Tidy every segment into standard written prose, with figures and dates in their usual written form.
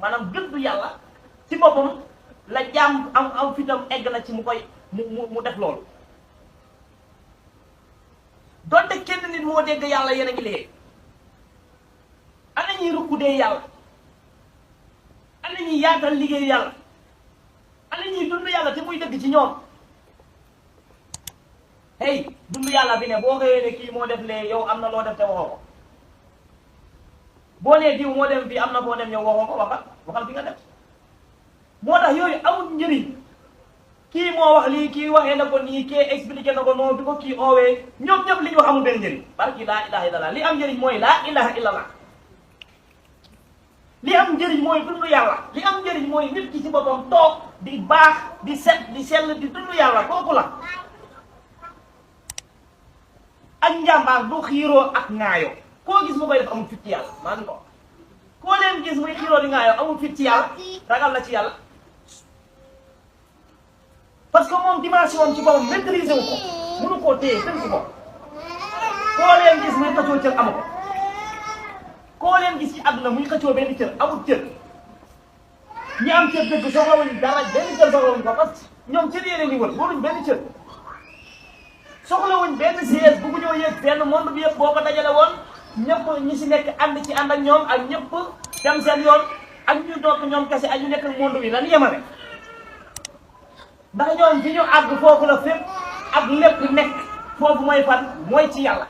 maanaam gëddu yàlla ci boppam la jaam am fitam egg na ci mu koy mu def loolu. donte kenn nit moo dégg yàlla yéen a ngi liggéey ana ñuy rukkudee yàlla, ana ñuy yaatal liggéey yàlla, ana ñuy dund yàlla te muy dëgg ci ñoom. hey dund yàlla bi ne boo xëyee ne kii moo def lee yow am na loo def te waxoo ko, boo nee diw moo dem fii am na boo dem yow waxoo ko, waxal fi nga def. moo tax yooyu amul njëriñ. kii moo wax lii, kii waxee na ko nii, kii expliqué na ko noonu, bi ko kii oowee ñoom ñëpp li ñu wax amul benn njëriñ. barki laa ilaha illallah li am njëriñ mooy laa ilaha illallah. li am njëriñ mooy dund yàlla, li am njëriñ mooy nit ki ci boppam toog di baax di set di sell di dund yàlla, kooku la. ak njàmbaar du xiiroo ak ŋaayoo. koo gis mu koy def amul fit ci yàlla, maa ngi ko koo leen gis muy xiiroo di ŋaayoo amul fit ci yàlla, ragal la ci yàlla. parce que moom dimension ci boppam maîtriser wu ko, mënu koo téye tënk ko. koo leen gis muy xëccoo cër amu ko. koo leen gis ci àdduna muy xëccoo benn cër amul cër. ñi am cër dëgg soxlawuñ dara, benn cër soxlawuñ ko, parce que ñoom cër yéene ni wër waruñ benn cër. soxlawuñ benn siège bu ñoo yëg benn monde bi yëpp boo ko dajale woon ñëpp ñi si nekk ànd ci ànd ak ñoom ak ñëpp dem seen yoon ak ñu doog ñoom kese ak ñu nekk ak monde bi lan yemale. ndax ñoom fi ñu àgg foofu la fépp ak lépp nekk foofu mooy fan mooy ci yàlla.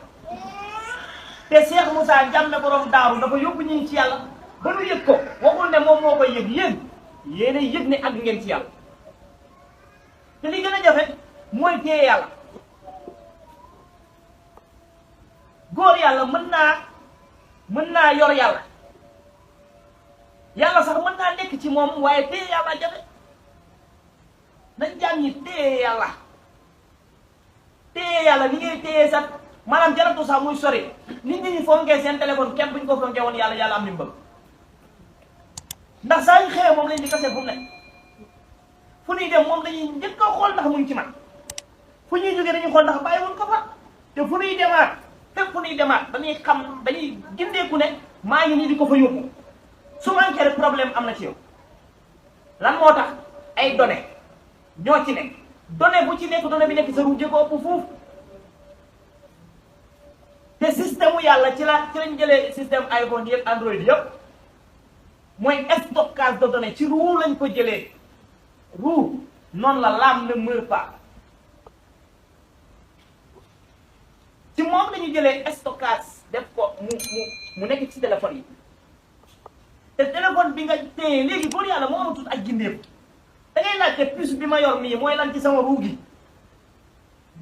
te Cheikh Moussa Diame borom daaru dafa yóbbu ñu ci yàlla ba nu yëg ko, waxul ne moom moo koy yëg, yéenay yëg ne àgg ngeen ci yàlla. te li gën a jafe mooy téye yàlla. góor yàlla mën naa yor yàlla, yàlla sax mën naa nekk ci moom, waaye téye yàlla jafe. nañ jàng ñi téye yàlla li ngay téye sax maanaam jaratu sax muy sori. nit ñi fonkee seen téléphone kenn buñ ko fonkee woon yàlla am li mu bëgg. ndax saa yu xëyee moom lañ di kase fu mu nekk. fu ñuy dem moom dañuy njëkk a xool ndax mu ngi ci man. fu ñuy jógee dañuy xool ndax bàyyi woon ko fa. te fu ñuy demaat fépp fu ñuy demaat dañuy gindeeku ne maa ngi nii di ko fa yóbbu. su manqué rek problème am na ci yow. lan moo tax ay données ñoo ci nekk. données bu ci nekk données bi nekk sa ruuje ko ëpp fuuf. te système mu yàlla ci lañ jëlee système iPhone yëpp Android yëpp mooy stockage de données ci ruu lañ ko jëlee. ruu noonu la l'âme ne meurt pas. ci moom lañu jëlee stockage def ko mu nekk ci téléphone yi. te téléphone bi nga téye léegi góor yàlla moo amatul ak gindeem. da ngay laajte puce bi ma yor nii mooy lan ci sama ruu gi.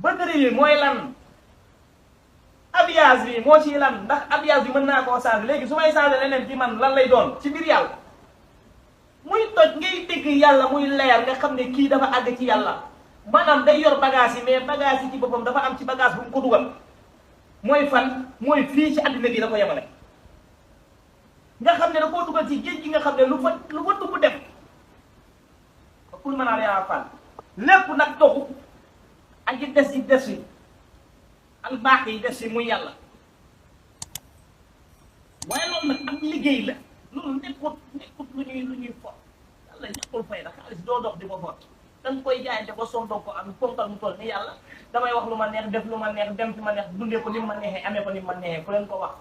batterie bi mooy lan. habillage bi moo ciy lan, ndax habillage bi mën naa koo changer léegi su may changer leneen ci man lan lay doon ci biir yàlla. muy toj ngay dégg yàlla muy leer nga xam ne kii dafa àgg ci yàlla. maanaam day yor bagage yi mais bagage yi ci boppam dafa am ci bagage bu mu ko dugal. mooy fan mooy fii ci àddina bi la ko yemale. nga xam ne da koo dugal ci géej gi nga xam ne lu fa dugg def pour mën a yaa fan lépp nag doxu ak yi des yi des yi al baax yi des yi muy yàlla. waaye loolu nag am liggéey la. loolu nekkut lu ñuy fo yàlla ñàkkul fay da xaalis doo dox di ko fot da nga koy jaayante ba sondoo ko am ponkal mu toll ni yàlla. damay wax lu ma neex def lu ma neex dem fi ma neex dundee ko ni ma neexee amee ko ni ma neexee ku leen ko wax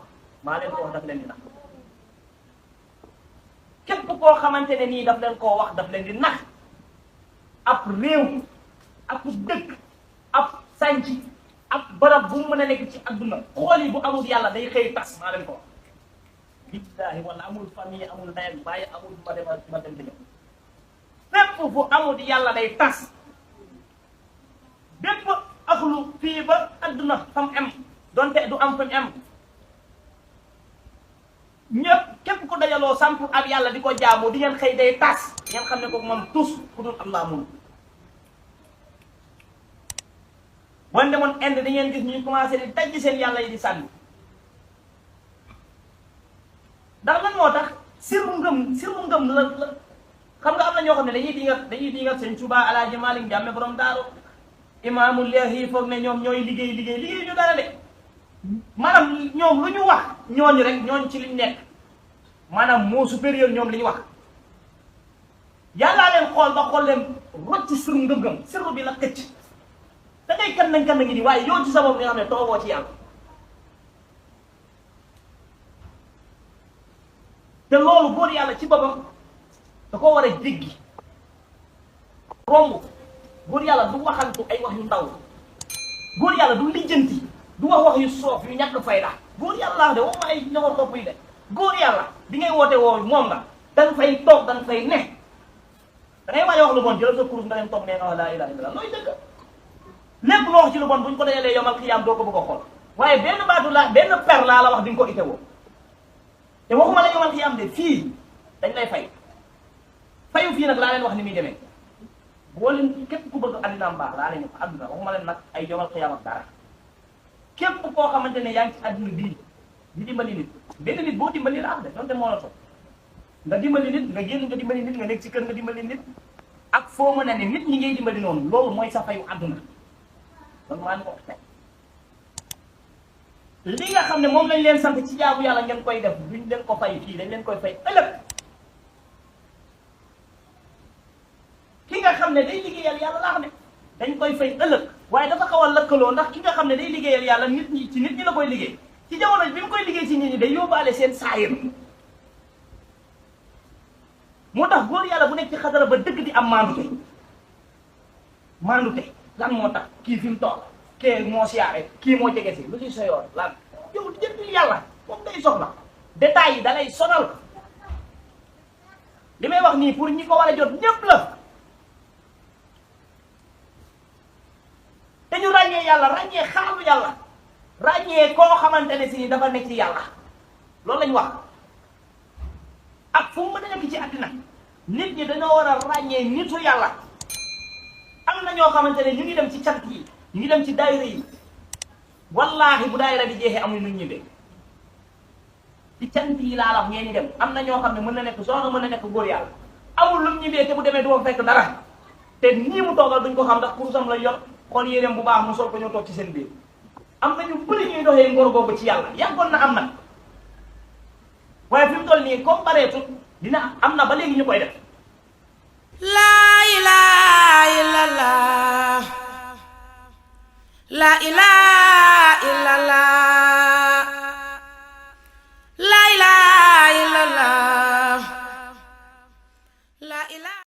maa leen ko wax daf leen di nax. képp koo xamante ne nii daf leen koo wax daf leen di nax. ab réew ab dëkk ab sànc ab barab bu mu mën a nekk ci adduna xool yi bu amul yàlla day xëy tas maa leen ko wax. billaahi wala amul famille amul ndey ak baay amul ma dem di ñëw fépp fu amul yàlla day tas. bépp axlu fii ba adduna fam am donte du am fam am ñëpp képp ko dajaloo samp ab yàlla di ko jaamu di ngeen xëy day tas ngeen xam ne ko moom tus ku dul Allah mun. wan demoon Inde di ngeen gis ñuy commencé di dajji seen yàlla yi di sànni. ndax lan moo tax sirru ngëm la xam nga am na ñoo xam ne dañuy dingat seen Tuubaa Alaaji Maalik Jàmme borom daaru imaamul leehi foog ne ñoom ñooy liggéey ñu dara de. maanaam ñoom lu ñu wax ñooñu rek ñooñu ci liñ nekk maanaam moo supérieur ñoom li ñu wax leen xool ba xool leen rocc sirru ngëm-ngëm sirru bi la këcc da ngay kan nañ ngi nii waaye yow ci sa bopp nga xam ne toogoo ci yàlla te loolu góor yàlla ci boppam da ko war a jéggi romb góor yàlla du waxantu ay wax yu ndaw góor yàlla du lijjanti du wax yu soof yu ñàkk fayda góor yàlla laa de waxuma ay ñoxor topp yi de góor yàlla di ngay woote woo moom nga danga fay toog danga fay ne da ngay waaj a wax lu bon jëlal sa kurus nga dem toog nee nga wax laa ilaaha illallaah looy dëgg lépp loo wax ci lu bon buñ ko dajalee yomal xiyaam doo ko bëgg a xool waaye benn baatu la benn per laa la wax di nga ko itewoo te waxuma la yomal xiyaam de fii dañ lay fay fayu fii nag laa leen wax ni muy demee boo leen képp ku bëgg addinaam baax laa leen wax adduna waxuma leen nag ay yomal xiyaam ak dara képp koo xamante ne yaa ngi ci adduna bii di dimbali nit benn nit boo dimbali la am de donte moo la toog nga dimbali nit nga génn nga dimbali nit nga nekk ci kër nga dimbali nit ak foo mën a ne nit ñi ngay dimbali noonu loolu mooy sa fayu adduna loolu maa ngi ko wax li nga xam ne moom lañ leen sant ci jaamu yàlla ngeen koy def duñ leen ko fay fii dañ leen koy fay ëllëg ki nga xam ne day liggéeyal yàlla laa xam ne dañ koy fay ëllëg waaye dafa xaw a lëkkaloo ndax ki nga xam ne day liggéeyal yàlla nit ñi ci nit ñi la koy liggéey ci jamono bi mu koy liggéey ci nit ñi day yóbbaale seen saayir moo tax góor yàlla bu nekk ci xadara ba dëgg di am maandute lan moo tax kii fi mu toog kee moo siyaare kii moo jege si lu ci sa yoon lan yow di jëndil yàlla moom day soxla détails yi da lay sonal li may wax nii pour ñi ko war a jot ñépp la te ñu ràññee yàlla ràññee xaalu yàlla ràññee koo xamante ne si dafa nekk ci yàlla loolu lañ wax ak fu mu mën a nekk ci àddina nit ñi dañoo war a ràññee nitu yàlla am na ñoo xamante ne ñu ngi dem ci cant yi ñu ngi dem ci daayira yi wallaahi bu daayira bi jeexee amuñ lu ñibbe ci cant yi laa la wax ngeen dem am na ñoo xam ne mën na nekk soxna mën na nekk góor yàlla amul lu ñibbee te bu demee du fekk dara te nii mu toogal duñ ko xam ndax kurusam la yor xool yéreem bu baax mu sol ko ñoo toog ci seen biir am na ñu bëri ñuy doxee ngor googu ci yàlla yàggoon na am nag waaye fi mu toll nii comme bareetut dina am na ba léegi ñu koy def. laa ilaaha illallaah laa ilaaha illallaah laa ilaaha illallaah laa ilaaha